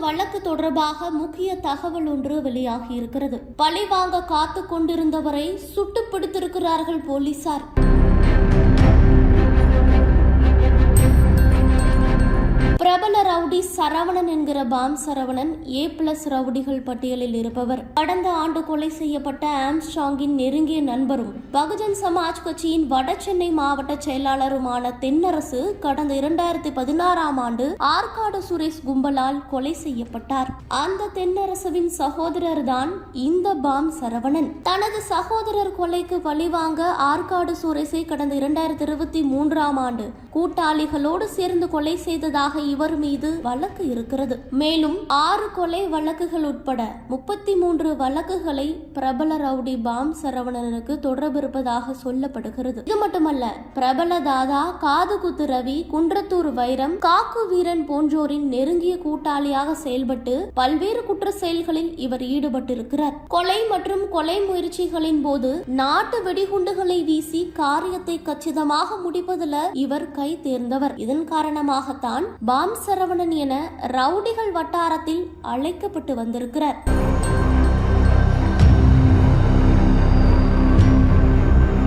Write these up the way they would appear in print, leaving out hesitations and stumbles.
வழக்கு தொடர்பாக முக்கிய தகவல் ஒன்று வெளியாகி இருக்கிறது. பழிவாங்க காத்து கொண்டிருந்தவரை சுட்டு பிடித்திருக்கிறார்கள் போலீசார். பிரபல ரவுடி சரவணன் என்கிற பாம் சரவணன் A+ ரவுடிகள் பட்டியலில் இருப்பவர். கடந்த ஆண்டு கொலை செய்யப்பட்ட ஆம்ஸ்ட்ராங்கின் நெருங்கிய நண்பரும் பகுஜன் சமாஜ் கட்சியின் வட சென்னை மாவட்ட செயலாளருமான தென்னரசு கடந்த 2016ஆம் ஆண்டு ஆற்காடு சுரேஷ் கும்பலால் கொலை செய்யப்பட்டார். அந்த தென்னரசுவின் சகோதரர் தான் இந்த பாம் சரவணன். தனது சகோதரர் கொலைக்கு பழிவாங்க ஆற்காடு சுரேஷை கடந்த 2023ஆம் ஆண்டு கூட்டாளிகளோடு சேர்ந்து கொலை செய்ததாக இவர் மீது வழக்கு இருக்கிறது. மேலும் 6 கொலை வழக்குகள் உட்பட 33 வழக்குகளை பிரபல ரவுடி பாம் சரவணனுக்கு தொடர்பு இருப்பதாக சொல்லப்படுகிறது. இது மட்டுமல்ல, பிரபல தாதா காதுகுத்து ரவி, குன்றத்தூர் வைரம், காக்கு வீரன் போன்றோரின் நெருங்கிய கூட்டாளியாக செயல்பட்டு பல்வேறு குற்ற செயல்களில் இவர் ஈடுபட்டிருக்கிறார். கொலை மற்றும் கொலை முயற்சிகளின் போது நாட்டு வெடிகுண்டுகளை வீசி காரியத்தை கச்சிதமாக முடிப்பதில் இவர் கை தேர்ந்தவர். இதன் காரணமாகத்தான் பாம் சரவணன் என ரவுடிகள் வட்டாரத்தில் அழைக்கப்பட்டு வந்திருக்கிறார்.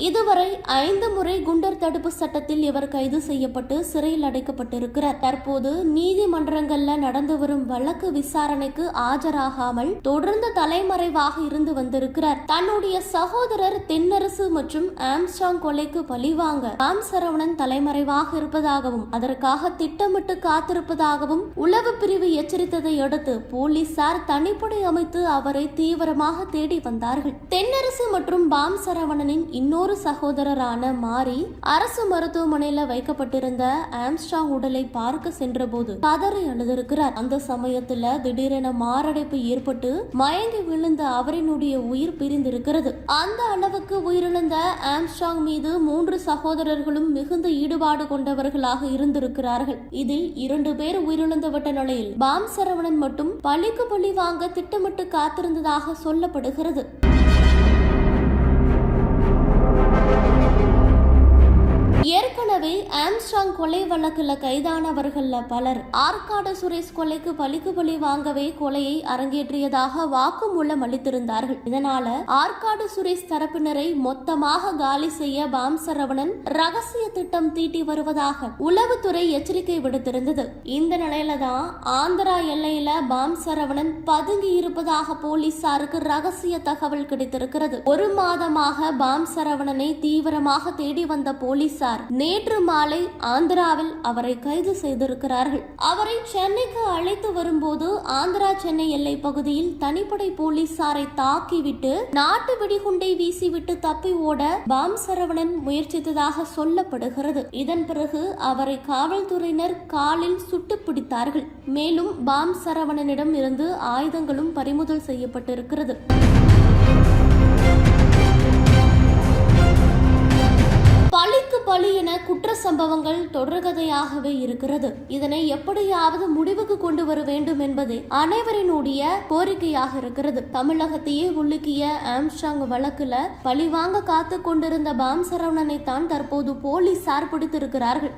இதுவரை 5 முறை குண்டர் தடுப்பு சட்டத்தில் இவர் கைது செய்யப்பட்டு சிறையில் அடைக்கப்பட்டிருக்கிறார். தற்போது நீதிமன்றங்கள்ல நடந்து வரும் வழக்கு விசாரணைக்கு ஆஜராகாமல் தொடர்ந்து தலைமறைவாக இருந்து வந்திருக்கிறார். தன்னுடைய சகோதரர் தென்னரசு மற்றும் ஆம்ஸ்ட்ராங் கொலைக்கு பழிவாங்க பாம் சரவணன் தலைமறைவாக இருப்பதாகவும் அதற்காக திட்டமிட்டு காத்திருப்பதாகவும் உளவு பிரிவு எச்சரித்ததை அடுத்து போலீசார் தனிப்படை அமைத்து அவரை தீவிரமாக தேடி வந்தார்கள். தென்னரசு மற்றும் பாம் சரவணனின் இன்னொரு சகோதரரான மாரி அரசு மருத்துவமனையில் வைக்கப்பட்டிருந்த ஆம்ஸ்ட்ராங் உடலை பார்க்க சென்ற போது கதறி அழுதிருக்கிறார். அந்த சமயத்துல திடீரென மாரடைப்பு ஏற்பட்டு மயங்கி விழுந்த அவரினுடைய உயிர் பிரிந்திருக்கிறது. அந்த அளவுக்கு உயிரிழந்த ஆம்ஸ்ட்ராங் மீது 3 சகோதரர்களும் மிகுந்த ஈடுபாடு கொண்டவர்களாக இருந்திருக்கிறார்கள். இதில் 2 பேர் உயிரிழந்துவிட்ட நிலையில் பாம் சரவணன் மட்டும் பழிக்கு பழி வாங்க திட்டமிட்டு காத்திருந்ததாக சொல்லப்படுகிறது. ஏற்கனவே ஆம்ஸ்ட்ராங் கொலை வழக்குல கைதானவர்கள்ல பலர் ஆற்காடு சுரேஷ் கொலைக்கு பழிக்கு பழி வாங்கவே கொலையை அரங்கேற்றியதாக வாக்குமூலம் அளித்திருந்தார்கள். இதனால ஆற்காடு சுரேஷ் தரப்பினரை மொத்தமாக காலி செய்ய பாம் சரவணன் ரகசிய திட்டம் தீட்டி வருவதாக உளவுத்துறை எச்சரிக்கை விடுத்திருந்தது. இந்த நிலையில தான் ஆந்திரா எல்லையில பாம் சரவணன் பதுங்கி இருப்பதாக போலீசாருக்கு ரகசிய தகவல் கிடைத்திருக்கிறது. 1 மாதமாக பாம் சரவணனை தீவிரமாக தேடி வந்த போலீசார் நேற்று மாலை ஆந்திராவில் அவரை கைது செய்திருக்கிறார்கள். அவரை சென்னைக்கு அழைத்து வரும்போது ஆந்திரா சென்னை எல்லை பகுதியில் தனிப்படை போலீசாரை தாக்கிவிட்டு நாட்டு வெடிகுண்டை வீசிவிட்டு தப்பி ஓட பாம் சரவணன் முயற்சித்ததாக சொல்லப்படுகிறது. இதன் பிறகு அவரை காவல்துறையினர் காலில் சுட்டு பிடித்தார்கள். மேலும் பாம் சரவணனிடம் இருந்து ஆயுதங்களும் பறிமுதல் செய்யப்பட்டிருக்கிறது. பழிக்கு பழி என குற்ற சம்பவங்கள் தொடர்கதையாகவே இருக்கிறது. இதனை எப்படியாவது முடிவுக்கு கொண்டு வர வேண்டும் என்பதே அனைவரினுடைய கோரிக்கையாக இருக்கிறது. தமிழகத்தையே உலுக்கிய ஆம்ஸ்ட்ராங் வழக்குல பழிவாங்க காத்து கொண்டிருந்த பாம் சரவணனை தான் தற்போது போலீசார் பிடித்திருக்கிறார்கள்.